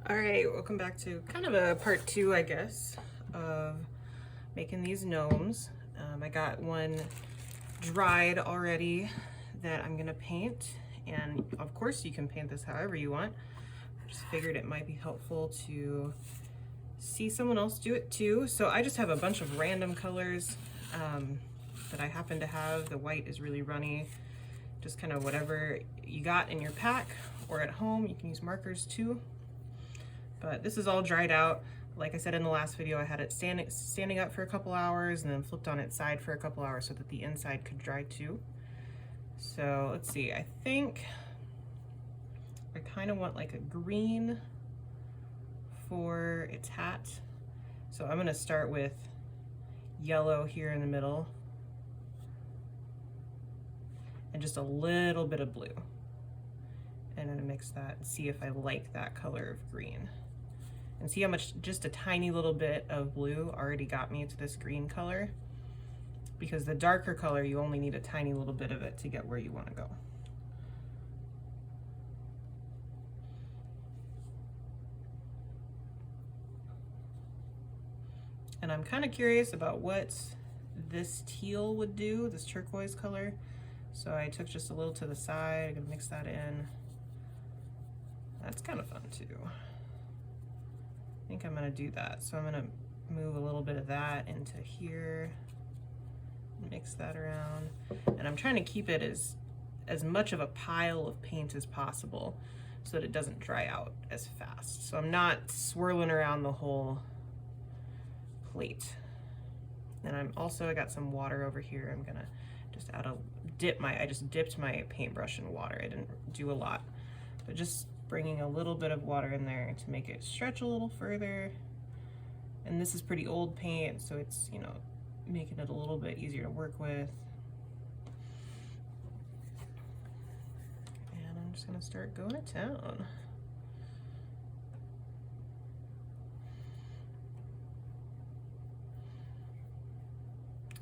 All right, welcome back to kind of a part two, I guess, of making these gnomes. I got one dried already that I'm gonna paint, and of course you can paint this however you want. I just figured it might be helpful to see someone else do it too. So I just have a bunch of random colors that I happen to have. The white is really runny. Just kind of whatever you got in your pack or at home. You can use markers too. But this is all dried out. Like I said in the last video, I had it standing up for a couple hours and then flipped on its side for a couple hours so that the inside could dry too. So let's see, I think I kind of want like a green for its hat. So I'm gonna start with yellow here in the middle and just a little bit of blue. And I'm gonna mix that and see if I like that color of green. And see how much just a tiny little bit of blue already got me to this green color, because the darker color, you only need a tiny little bit of it to get where you want to go. And I'm kind of curious about what this teal would do, this turquoise color. So I took just a little to the side. I'm gonna mix that in. That's kind of fun too. I think I'm gonna do that. So I'm gonna move a little bit of that into here, mix that around. And I'm trying to keep it as much of a pile of paint as possible so that it doesn't dry out as fast. So I'm not swirling around the whole plate. And I got some water over here. I'm gonna just I just dipped my paintbrush in water. I didn't do a lot, but just bringing a little bit of water in there to make it stretch a little further. And this is pretty old paint, so it's, you know, making it a little bit easier to work with. And I'm just gonna start going to town.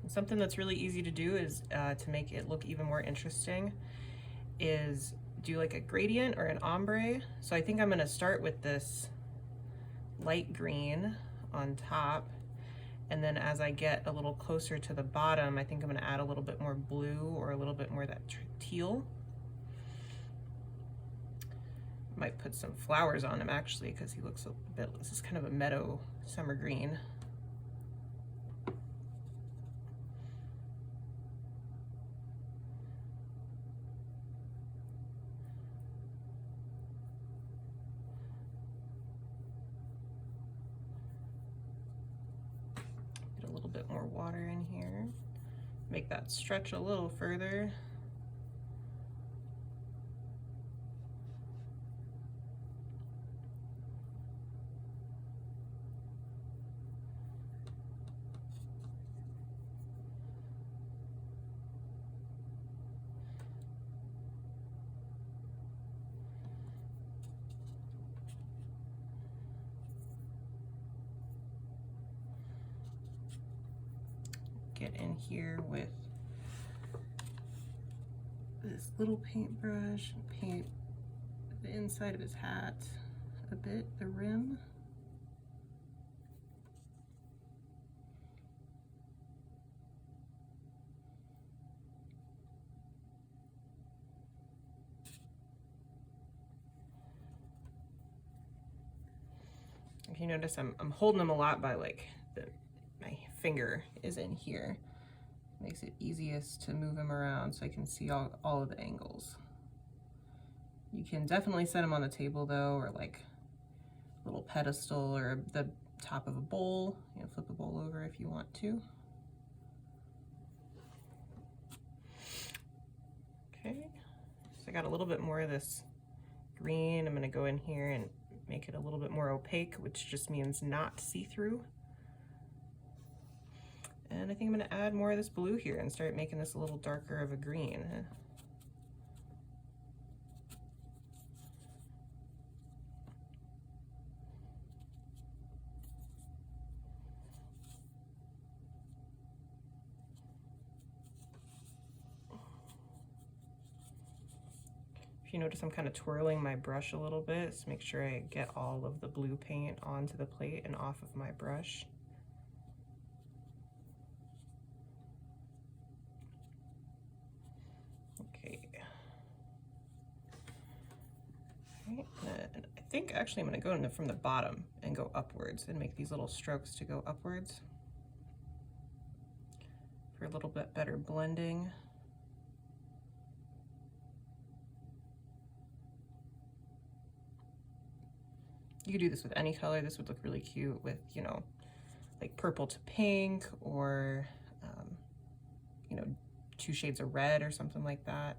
And something that's really easy to do is to make it look even more interesting is do like a gradient or an ombre. So I think I'm gonna start with this light green on top, and then as I get a little closer to the bottom, I think I'm gonna add a little bit more blue or a little bit more of that teal. Might put some flowers on him actually, because he looks a bit, this is kind of a meadow summer green. More water in here, make that stretch a little further. Get in here with this little paintbrush and paint the inside of his hat a bit, the rim. If you notice, I'm holding them a lot by like my finger is in here. Makes it easiest to move them around so I can see all of the angles. You can definitely set them on the table though, or like a little pedestal or the top of a bowl. You know, flip a bowl over if you want to. Okay, so I got a little bit more of this green. I'm gonna go in here and make it a little bit more opaque, which just means not see-through. And I think I'm gonna add more of this blue here and start making this a little darker of a green. If you notice, I'm kind of twirling my brush a little bit to make sure I get all of the blue paint onto the plate and off of my brush. Okay. Right, and I think actually I'm going to go in from the bottom and go upwards and make these little strokes to go upwards for a little bit better blending. You could do this with any color. This would look really cute with, you know, like purple to pink, or, you know, 2 shades of red or something like that.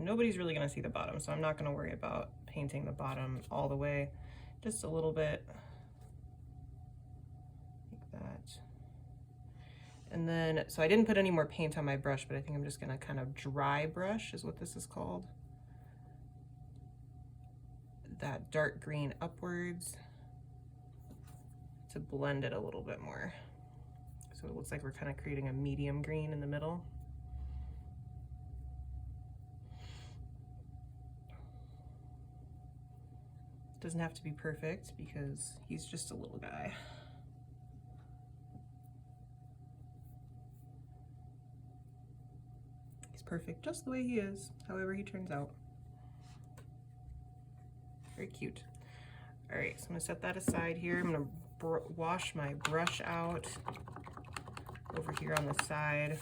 Nobody's really going to see the bottom, so I'm not going to worry about painting the bottom all the way, just a little bit like that. And then, so I didn't put any more paint on my brush, but I think I'm just going to kind of dry brush is what this is called. That dark green upwards to blend it a little bit more. So it looks like we're kind of creating a medium green in the middle. Doesn't have to be perfect because he's just a little guy. He's perfect just the way he is, however he turns out. Very cute. All right, so I'm gonna set that aside here. I'm gonna wash my brush out over here on the side.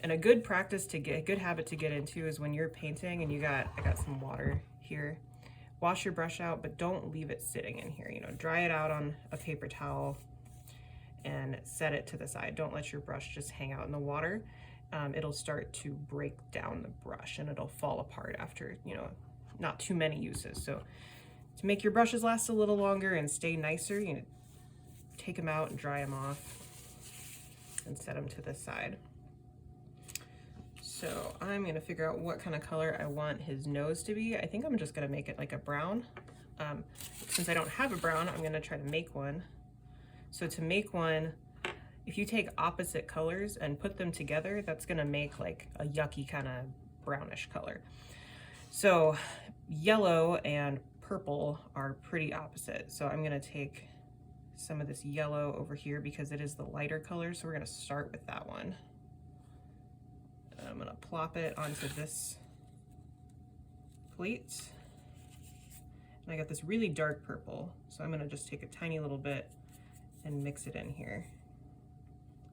And a good practice to get, a good habit to get into is when you're painting and I got some water here. Wash your brush out, but don't leave it sitting in here. You know, dry it out on a paper towel and set it to the side. Don't let your brush just hang out in the water. It'll start to break down the brush and it'll fall apart after, you know, not too many uses. So to make your brushes last a little longer and stay nicer, you know, take them out and dry them off and set them to the side. So I'm gonna figure out what kind of color I want his nose to be. I think I'm just gonna make it like a brown. Since I don't have a brown, I'm gonna try to make one. So to make one, if you take opposite colors and put them together, that's gonna make like a yucky kind of brownish color. So yellow and purple are pretty opposite. So I'm gonna take some of this yellow over here because it is the lighter color. So we're gonna start with that one. I'm gonna plop it onto this plate. And I got this really dark purple, so I'm gonna just take a tiny little bit and mix it in here.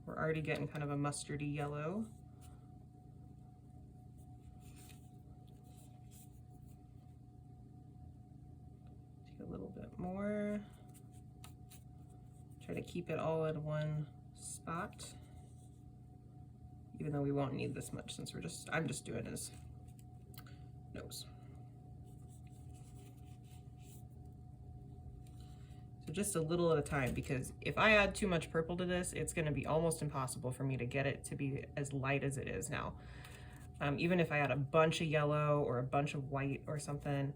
We're already getting kind of a mustardy yellow. Take a little bit more. Try to keep it all in one spot. Even though we won't need this much since I'm just doing his nose. So just a little at a time, because if I add too much purple to this, it's gonna be almost impossible for me to get it to be as light as it is now. Even if I add a bunch of yellow or a bunch of white or something,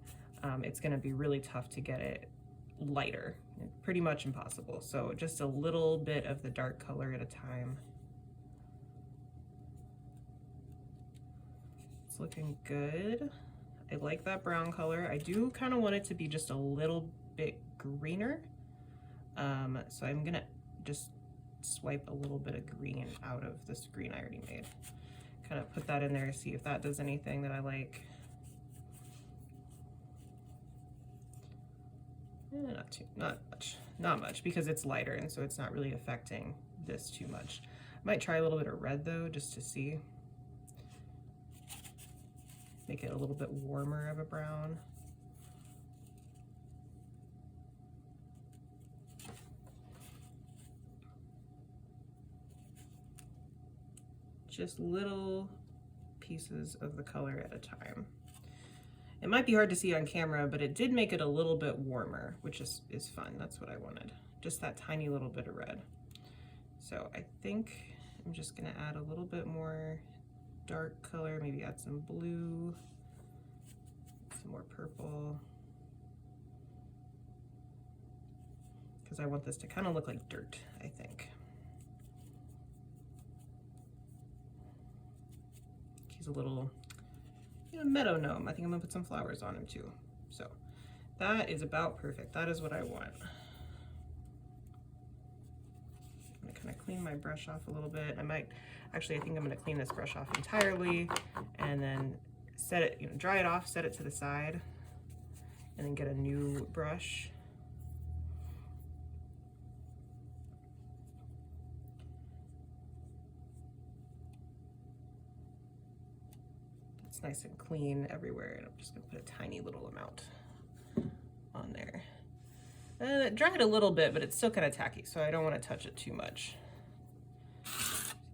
it's gonna be really tough to get it lighter. Pretty much impossible. So just a little bit of the dark color at a time. Looking good. I like that brown color. I do kind of want it to be just a little bit greener. So I'm gonna just swipe a little bit of green out of this green I already made. Kind of put that in there, see if that does anything that I like. Not much because it's lighter and so it's not really affecting this too much. I might try a little bit of red though, just to see. Make it a little bit warmer of a brown. just little pieces of the color at a time. It might be hard to see on camera, but it did make it a little bit warmer, which is fun. That's what I wanted. Just that tiny little bit of red. So I think I'm just gonna add a little bit more dark color, maybe add some blue, some more purple, because I want this to kind of look like dirt, I think. He's a little meadow gnome. I think I'm gonna put some flowers on him too. So that is about perfect. That is what I want. I'm gonna kind of clean my brush off a little bit. I think I'm gonna clean this brush off entirely and then set it, dry it off, set it to the side, and then get a new brush. It's nice and clean everywhere, and I'm just gonna put a tiny little amount on there. And it dried a little bit, but it's still kind of tacky, so I don't want to touch it too much.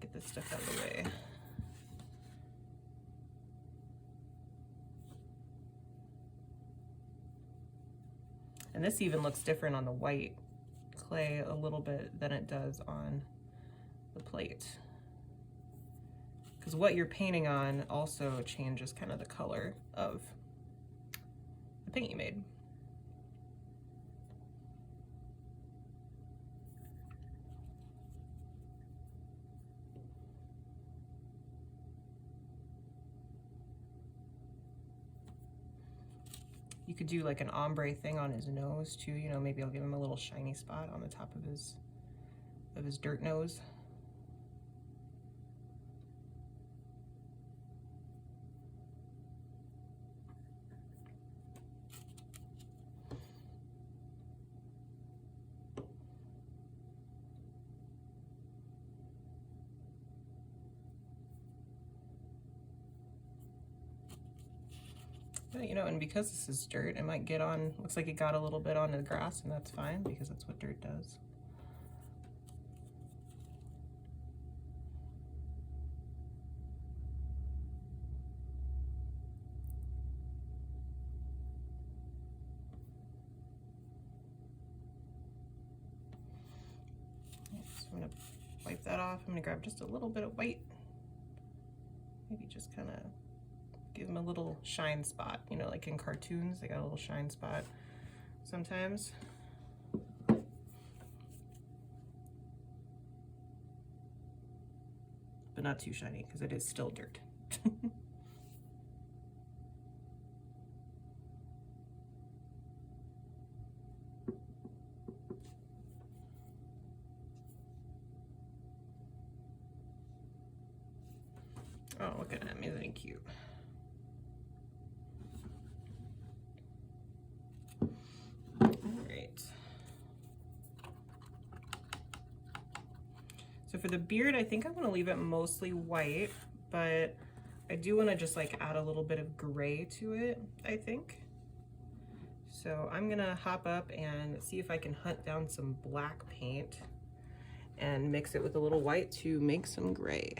Get this stuff out of the way. And this even looks different on the white clay a little bit than it does on the plate. Because what you're painting on also changes kind of the color of the paint you made. You could do like an ombre thing on his nose too, maybe I'll give him a little shiny spot on the top of his dirt nose. And because this is dirt, it might get on, looks like it got a little bit on the grass, and that's fine because that's what dirt does. So I'm gonna wipe that off. I'm gonna grab just a little bit of white, maybe just kind of give them a little shine spot, like in cartoons, they got a little shine spot sometimes. But not too shiny, because it is still dirt. Oh, look at him, isn't he cute? So for the beard, I think I want to leave it mostly white, but I do want to just like add a little bit of gray to it, I think. So I'm gonna hop up and see if I can hunt down some black paint and mix it with a little white to make some gray.